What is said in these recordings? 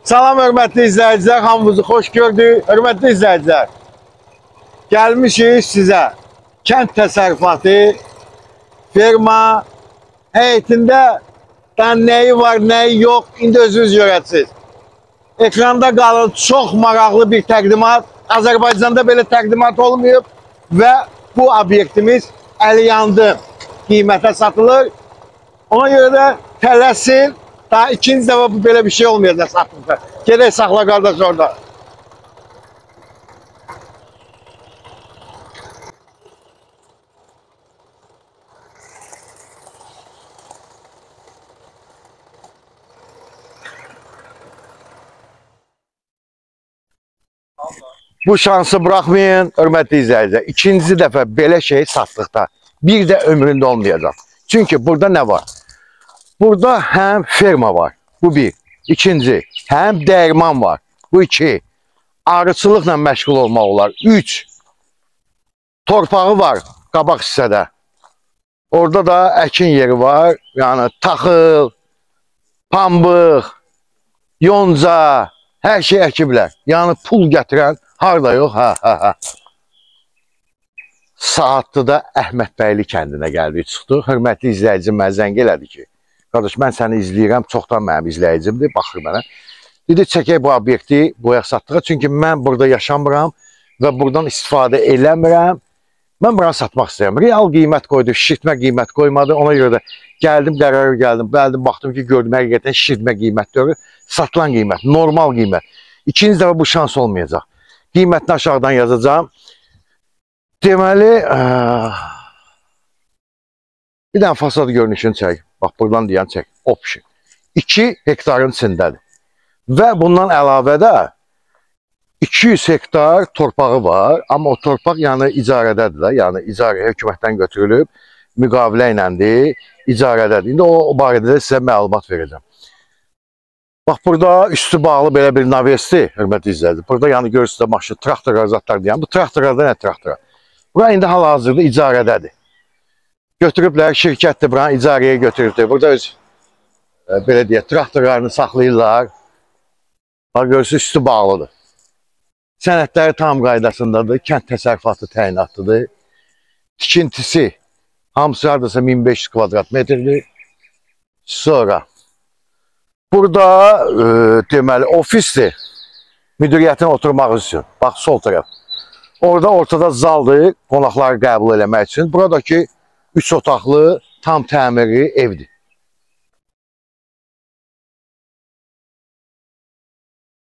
Salam hörmətli izləyicilər, hamınızı xoş gördük. Hörmətli izləyicilər, gəlmişik sizə kənd təsərrüfatı firma heyətində nəyi var, nəyi yox, indi özünüz görəcəksiniz. Ekranda qalın, çox maraqlı bir təqdimat. Azərbaycanda belə təqdimat olmayıb və bu obyektimiz əli yandı qiymətə satılır. Ona görə də tələsin. Daha ikinci dəfə bu belə bir şey olmayacaq satılır. Gedək saxla qardaş orada. Bu şansı bırakmayın, hörmətli izləyicilər. İkinci dəfə belə şey satdıqda bir də ömründə olmayacaq. Çünki burada nə var? Burada həm ferma var, bu bir. İkinci, həm dəyirman var, bu iki. Arıçılıqla məşğul olmaq olar, üç. Torpağı var, qabaq hissədə. Orada da əkin yeri var, yəni taxıl, pambıq, yonca, hər şey əkiblər. Yəni pul gətirən harda yox, Saatlıda Əhmədbəyli kəndinə gəldik, çıxdıq. Hörmətli izləyici mənə zəng elədi ki, qardaş, mən səni izləyirəm, çoxdan mənim izləyicimdir, baxır mənə. Dedi, çəkək bu obyekti boyaq satdığa, çünki mən burada yaşamıram və buradan istifadə eləmirəm. Mən buranı satmaq istəyirəm. Real qiymət qoydu, şişirtmə qiymət qoymadı. Ona görə də gəldim, qərara gəldim, baxdım ki, gördüm, həqiqətən şişirtmə qiymət deyil, satılan qiymət, normal qiymət. İkinci dəfə bu şans olmayacaq. Qiymətini aşağıdan yazacağım. Deməli, bir dənə fasad görünüşünü çək. Bax, buradan deyən çək. Option. 2 hektarın içindədir. Və bundan əlavə də 200 hektar torpağı var. Amma o torpaq yəni icarədədir də. Yəni icarə hökumətdən götürülüb, müqavilə iləndir, icarədədir. İndi o barədə də sizə məlumat verəcəm. Bax, burada üstü bağlı belə bir navesti, hörmətli izləyicilər. Burada yəni görürsünüz də maşın, traktor zatlar deyən. Bu traktorlarda nə traktora? Bura indi hal-hazırda icarədədir. Götürüblər, şirkətdir, buranı icarəyə götürübdür. Burada öz, belə deyək, traktorlarını saxlayırlar. Bax, görürsünüz, üstü bağlıdır. Sənədləri tam qaydasındadır, kənd təsərrüfatı təyinatlıdır. Tikintisi, hamısı haradasa 1500 kvadrat metrdir. Sonra, burada, deməli, ofisdir, müdiriyyətin oturmaq üçün. Bax, sol tərəf. Orada ortada zaldır, qonaqları qəbul eləmək üçün. Buradakı 3 otaqlı, tam təmiri evdir.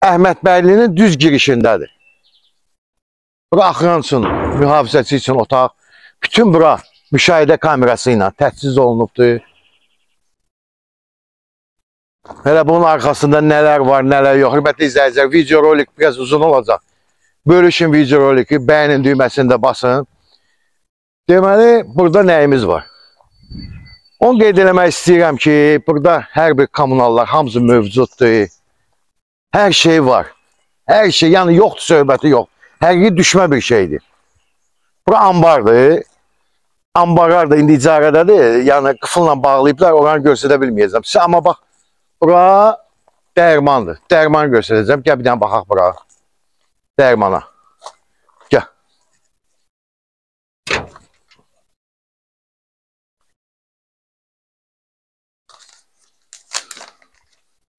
Əhmədbəylinin düz girişindədir. Bura axıran üçün, mühafizəçi üçün otaq. Bütün bura müşahidə kamerası ilə təchiz olunubdur. Hələ bunun arxasında nələr var, nələr yox. Hörmətli izləyicilər, video rolik biraz uzun olacaq. Bölüşün video roliki, bəyənin düyməsində basın. Deməli, burada nəyimiz var? Onu qeyd eləmək istəyirəm ki, burada hər bir kommunallar hamısı mövcuddur. Hər şey var. Hər şey, yəni yoxdur söhbəti yox. Həqiqi düşmə bir şeydir. Bura ambardır. Ambarlar da indi icarədədir. Yəni qıfılla bağlayıblar, oranı göstərə bilməyəcəm. Amma bax, bura dəyirmandır. Dəyirmanı göstərəcəm. Gəl bir dənə baxaq bura. Dəyirmana. Gəl.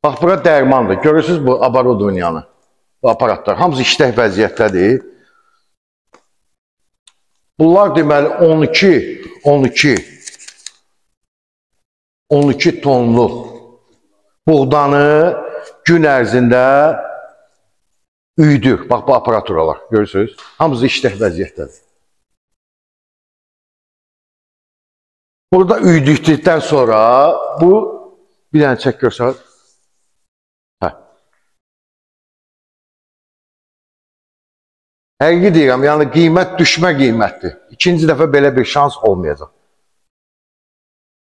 Bax, bura dəyirmandır. Görürsünüz bu abarodunyanı. Bu aparatlar. Hamısı işlək vəziyyətlədir. Bunlar deməli 12 tonluq buğdanı gün ərzində üydür. Bax, bu aparaturalar. Görürsünüz. Hamısı işlək vəziyyətlədir. Burada üydükdən sonra bu bir dənə çək görsək. Həqiqi deyirəm, yəni qiymət düşmə qiymətdir. İkinci dəfə belə bir şans olmayacaq.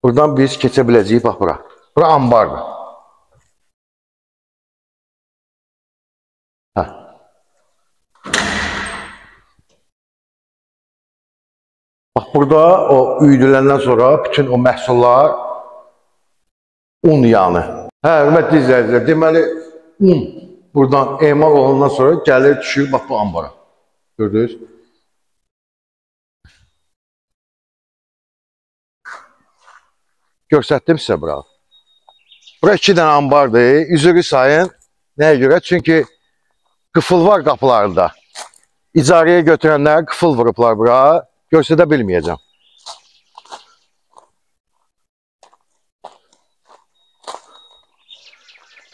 Buradan biz keçə biləcəyik, bax bura. Bura ambardır. Bax, burada o üydüləndən sonra bütün o məhsullar un yanı. Hörmətli izləyicilər, deməli un Buradan emal olandan sonra gəlir, düşür, bax bu ambara. Gördünüz? Göstərdim sizə bura. Bura 2 dənə ambardır. Üzrü sayın. Nəyə görə? Çünki qıfıl var qapılarında. İcarəyə götürənlər qıfıl vurublar bura. Göstərə bilməyəcəm.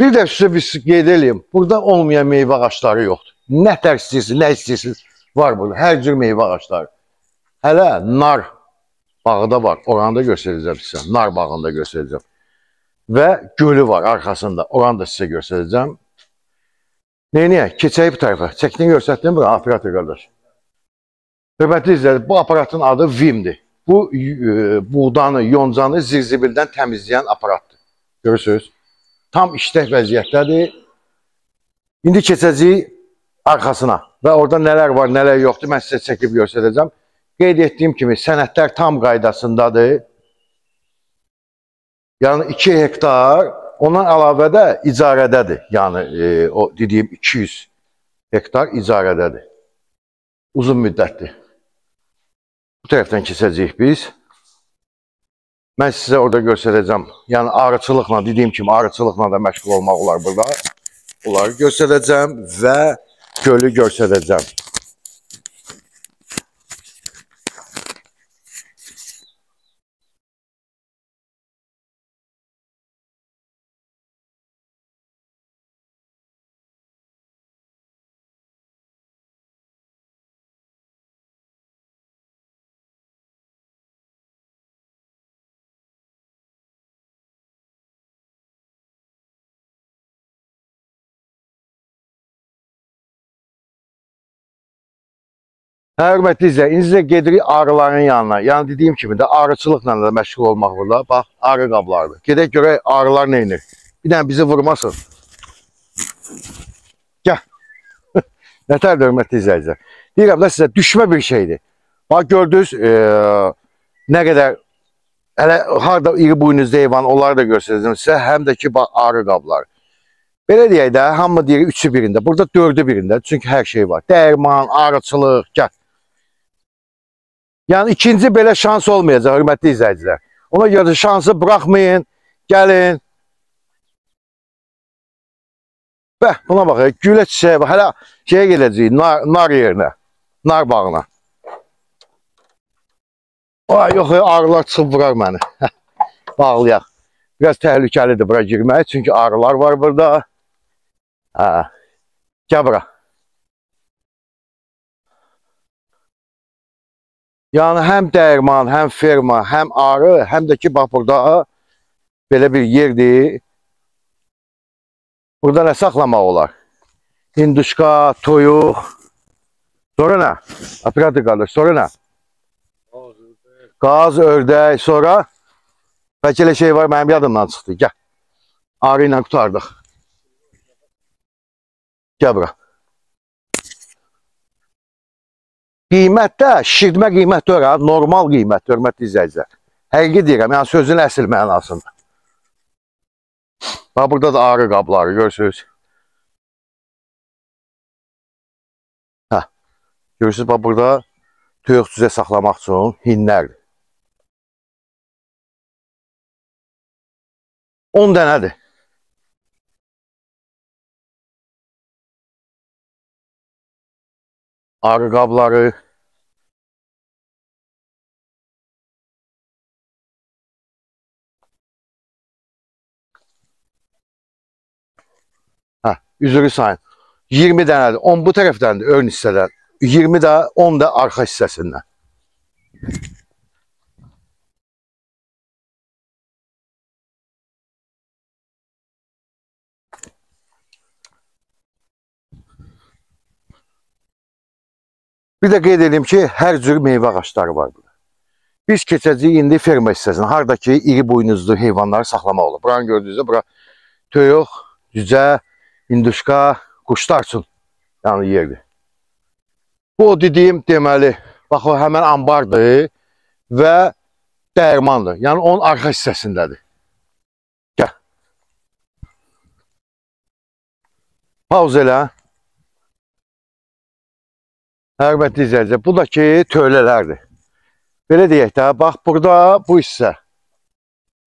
Bir də sizə qeyd edeyim. Burada olmayan meyvə ağaçları yoxdur. Nə tər istəyirsiniz, nə istəyirsiniz var burada. Hər cür meyvə ağaçları. Hələ nar bağı da var. Oranı da göstərəcəm sizə. Nar bağını da göstərəcəm. Və gölü var arxasında. Oranı da sizə göstərəcəm. Neyniyək? Keçək bu tərəfə. Çəkdiyini göstərdin bura, operator qardaş. Hörmətli izləyiciler, bu aparatın adı Vim'dir. Bu buğdanı, yoncanı zirzibildən təmizləyən aparatdır. Görürsünüz? Tam işlək vəziyyətdədir. İndi keçəcəyik arxasına və orada nələr var, nələr yoxdur, mən sizə çəkib göstərəcəm. Qeyd etdiyim kimi sənədlər tam qaydasındadır. Yəni 2 hektar, ondan əlavə də icarədədir. Yəni o dediyim 200 hektar icarədədir. Uzun müddətdir. Bu tərəfdən keçəcəyik biz. Mən sizə orada göstərəcəm. Yəni arıçılıqla, dediyim kimi arıçılıqla da məşğul olmaq olar burada. Onları göstərəcəm və gölü göstərəcəm. Hörmətli izləyiciler, indi sizə gedirik arıların yanına. Yəni dediyim kimi də arıçılıqla da məşğul olmaq burada. Bax, arı qablardır. Gedək görək arılar nə edir. Bir dənə bizi vurmasın. Gəl. Nətərdir hörmətli izləyiciler. Deyirəm da sizə düşmə bir şeydir. Bax gördünüz nə qədər hələ harda iri buynuzlu heyvan, onları da göstərəcəm sizə. Həm də ki bax arı qabları. Belə deyək də, hamı deyir 3'ü birində. Burada 4'ü birində. Çünki hər şey var. Dərman, arıçılıq, gəl. Yəni ikinci belə şans olmayacaq hörmətli izləyicilər. Ona görə şansı buraxmayın, gəlin. Bəh, buna baxaq, gülə çiçəyə bax, hələ şeyə gedəcəyik, nar yerinə, nar bağına. Ay, yox, arılar çıxıb vurar məni. Bağlayaq. Biraz təhlükəlidir bura girmək, çünki arılar var burada. Gəl bura. Yəni həm dəyirman, həm ferma, həm arı, həm də ki bax burada belə bir yerdir. Burada nə saxlamaq olar? Hinduşka, toyuq. Sonra nə? Operator qardaş, sonra nə? Qaz, ördək, sonra? Bəlkə elə şey var, mənim yadımdan çıxdı. Gəl. Arı ilə qutardıq. Gəl bura. Qiymətdə, şişirtmə qiymət deyil, normal qiymət, hörmətli izləyicilər. Həqiqi deyirəm, yəni sözün əsl mənasında. Bax, burada da arı qabları, görürsünüz. Görürsünüz, bax, burada toyuq cüzə saxlamaq üçün hinlərdir. 10 dənədir. Arı qabları. Üzrü sayın. 20 dənədir. 10 bu tərəfdəndir, ön hissədən. 20 də, 10 da arxa hissəsindən. Bir də qeyd edeyim ki, hər cür meyvə ağaçları var burada. Biz keçəcəyik indi ferma hissəsinə, haradakı iri buynuzlu heyvanları saxlamaq olur. Buranı gördüyünüzdə, bura toyuq, cücə, hinduşka, quşlar üçün yəni yerdir. Bu dediyim deməli, bax o həmən ambardır və dəyirmandır. Yəni onun arxa hissəsindədir. Gəl. Pauz elə. Hörmətli izləyicilər, bu da ki, tövlələrdir. Belə deyək də, bax, burada bu hissə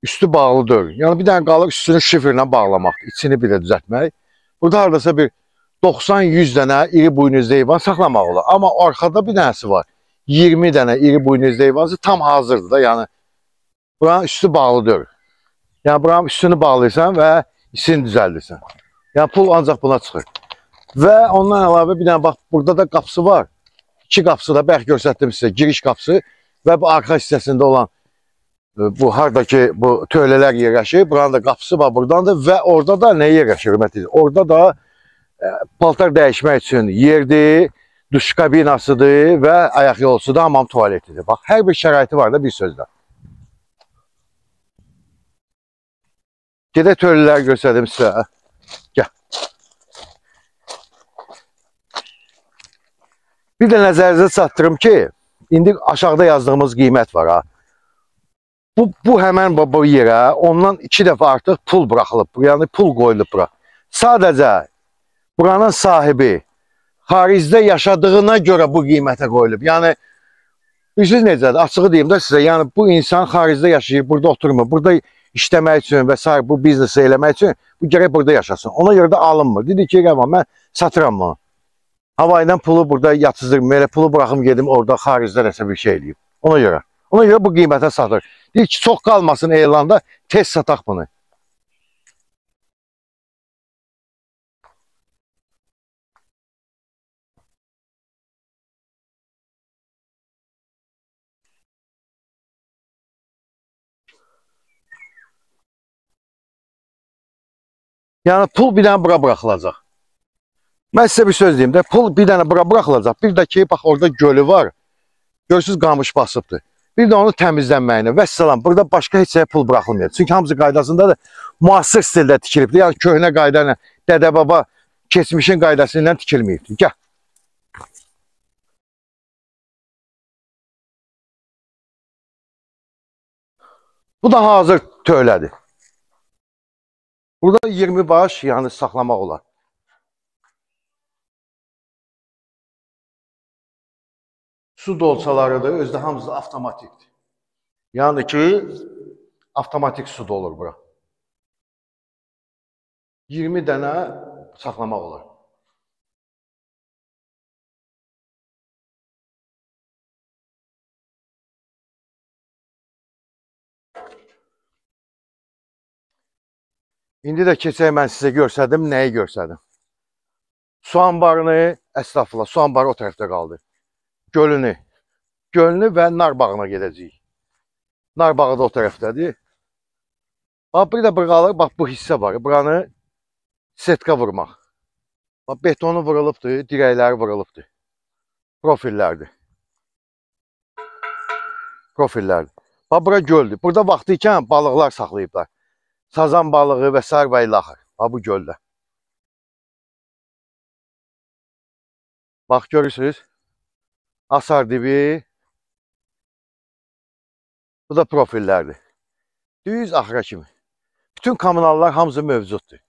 üstü bağlıdır. Yəni, bir dənə qalır üstünü şifrlə bağlamaq, içini bir də düzəltmək. Burada haradasa bir 90-100 dənə iri buynuzlu heyvan saxlamaq olar. Amma arxada bir dənəsi var. 20 dənə iri buynuzlu heyvansı tam hazırdır da. Yəni, buranın üstü bağlıdır. Yəni, buranın üstünü bağlayırsan və içini düzəldirsən. Yəni, pul ancaq buna çıxır. Və ondan əlavə bir dənə, bax, burada da qapısı var. İki qapısı da, bəlkə göstərdim sizə, giriş qapısı və bu arxa hissəsində olan bu hardakı bu tövlələr yerləşir. Buranın da qapısı var buradandır və orada da nə yerləşir, hörmətli? Orada da paltar dəyişmək üçün yerdir, duş kabinasıdır və ayaq yolsudur, hamam tualetidir. Bax, hər bir şəraiti var da bir sözlə. Gedək tövlələri göstərdim sizə. Gəl. Bir də nəzərinizə çatdırım ki, indi aşağıda yazdığımız qiymət var ha. Bu həmən bu yerə ondan 2 dəfə artıq pul buraxılıb. Yəni pul qoyulub bura. Sadəcə buranın sahibi xaricdə yaşadığına görə bu qiymətə qoyulub. Yəni bilirsiniz necədir? Açığı deyim də sizə. Yəni bu insan xaricdə yaşayır, burada oturmur. Burada işləmək üçün və s. bu biznesi eləmək üçün bu gərək burada yaşasın. Ona görə də alınmır. Dedi ki, mən satıram bunu. Havayla pulu burada yatızdırım, elə pulu buraxım gedim orada xaricdə nəsə bir şey eləyib. Ona görə bu qiymətə satır. Deyir ki, çox qalmasın elanda, tez sataq bunu. Yəni pul bir dənə bura buraxılacaq. Mən sizə bir söz deyim də, pul bir dənə bura buraxılacaq. Bir də ki, bax orada gölü var. Görürsünüz, qamış basıbdır. Bir də onu təmizlənməyinə və salam. Burada başqa heç şeyə pul buraxılmıyor. Çünki hamısı qaydasındadır. Müasir stildə tikilibdir. Yəni köhnə qayda ilə, dədə-baba keçmişin qaydası ilə tikilməyibdir. Gəl. Bu da hazır tövlədir. Burada 20 baş, yəni saxlamaq olar. Su dolçalarıdır, özdə hamısı avtomatikdir. Yəni ki, avtomatik su dolur bura. 20 dənə saxlamaq olar. İndi də keçək mən sizə göstərdim, nəyi göstərdim. Su anbarını, əstəğfurullah, su anbarı o tərəfdə qaldı. Gölünü və nar bağına gedəcəyik. Nar bağı da o tərəfdədir. Bax, bir də qalır, bax bu hissə var. Buranı setka vurmaq. Bax, betonu vurulubdur, dirəkləri vurulubdur. Profillərdir. Bax, bura göldür. Burada vaxtı ikən balıqlar saxlayıblar. Sazan balığı və s. və ilaxır. Bax, bu göldə. Bax, görürsünüz. Asar dibi. Bu da profillərdir. Düz axıra kimi. Bütün kommunallar hamısı mövcuddur.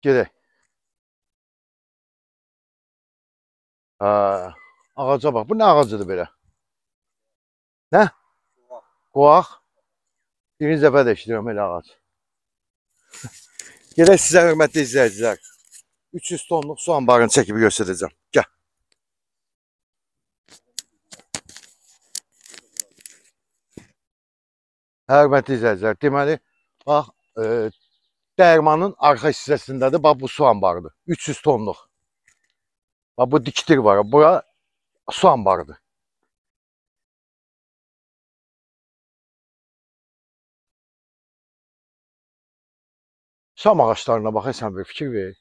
Gedək. Ağaca bax. Bu nə ağacıdır belə? Nə? Qoğaq. Birinci dəfə də işləyirəm elə ağac. Gedək sizə hörmətli izləyicilər. 300 tonluq su anbarını çəkib göstərəcəm. Gəl. Hörmətli izləyicilər, deməli, bax, dəyirmanın arxa hissəsindədir, bax, bu su anbarıdır. 300 tonluq. Bax, bu dikdir var, bura su anbarıdır. Şam ağaçlarına bax, sən bir fikir ver.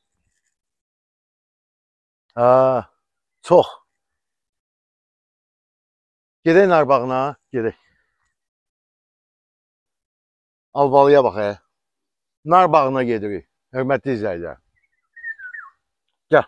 Çox. Gedək nar bağına, gedək. Albalıya bax, nar bağına gedirik, hörmətli izləyicilər. Gəl.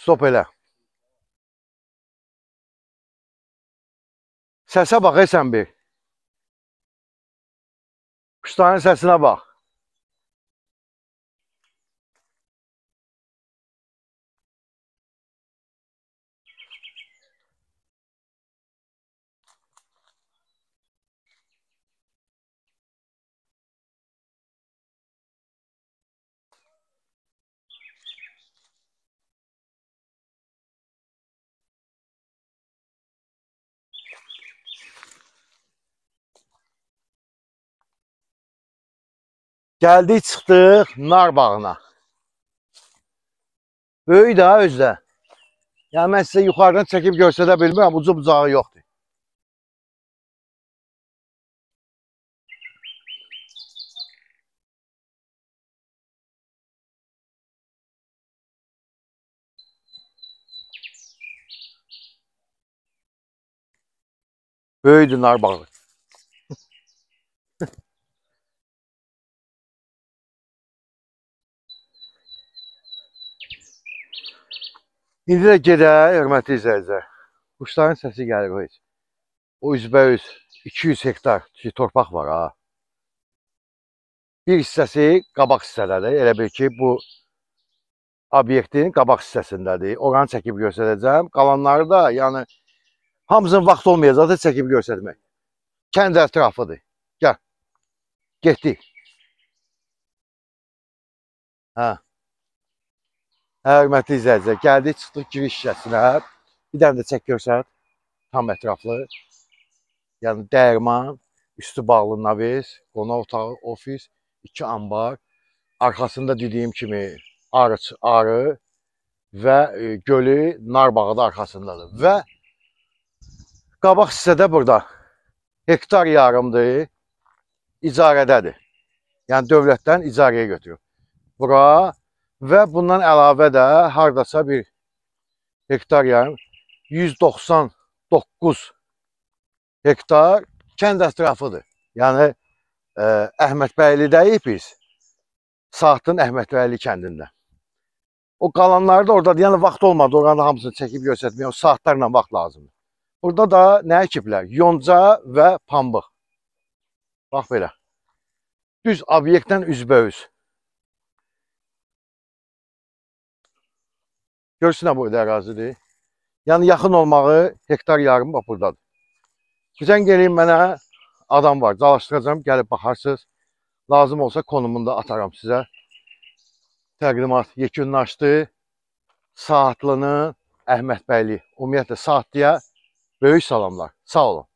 Stop elə. Səsə bax, sən bir. Quşların səsinə bax. Gəldik, çıxdıq nar bağına. Böyük də özdə. Yəni mən sizə yuxarıdan çəkib göstərə bilmirəm, ucu bucağı yoxdur. Böyükdür nar bağı. İndi də gedək, hörmətli izləyicilər. Quşların səsi gəlir o heç. O üzbəüz 200 hektar torpaq var ha. Bir hissəsi qabaq hissədədir. Elə bil ki, bu obyektin qabaq hissəsindədir. Oranı çəkib göstərəcəm. Qalanları da, yəni hamısının vaxt olmayacaq da çəkib göstərmək. Kənd ətrafıdır. Gəl. Getdik. Hə. Hörmətli izləyicilər, gəldik, çıxdıq giriş hissəsinə. Bir dənə də çək görsət. Tam ətraflı. Yəni dəyirman, üstü bağlı navis, qonaq otağı, ofis, 2 ambar. Arxasında dediyim kimi arı və gölü nar bağı da arxasındadır. Və qabaq hissədə burada hektar yarımdır, icarədədir. Yəni dövlətdən icarəyə götürüb. Bura və bundan əlavə də hardasa bir hektar yarım 199 hektar kənd ətrafıdır. Yəni Əhmədbəylidəyik biz. Saatın Əhmədbəyli kəndində. O qalanları da oradadır. Yəni vaxt olmadı. Oranın hamısını çəkib göstərməyə. O saatlarla vaxt lazımdır. Burada da nə əkiblər? Yonca və pambıq. Bax belə. Düz obyektdən üzbəüz. Görsünə burada ərazidir. Yəni yaxın olmağı hektar yarım bax buradadır. Güzən gelin mənə adam var. Çalışdıracağım. Gəlib baxarsınız. Lazım olsa konumunu da atarım sizə. Təqdimat yekunlaşdı. Saatlının Əhmədbəyli, ümumiyyətlə Saatlıya böyük salamlar. Sağ olun.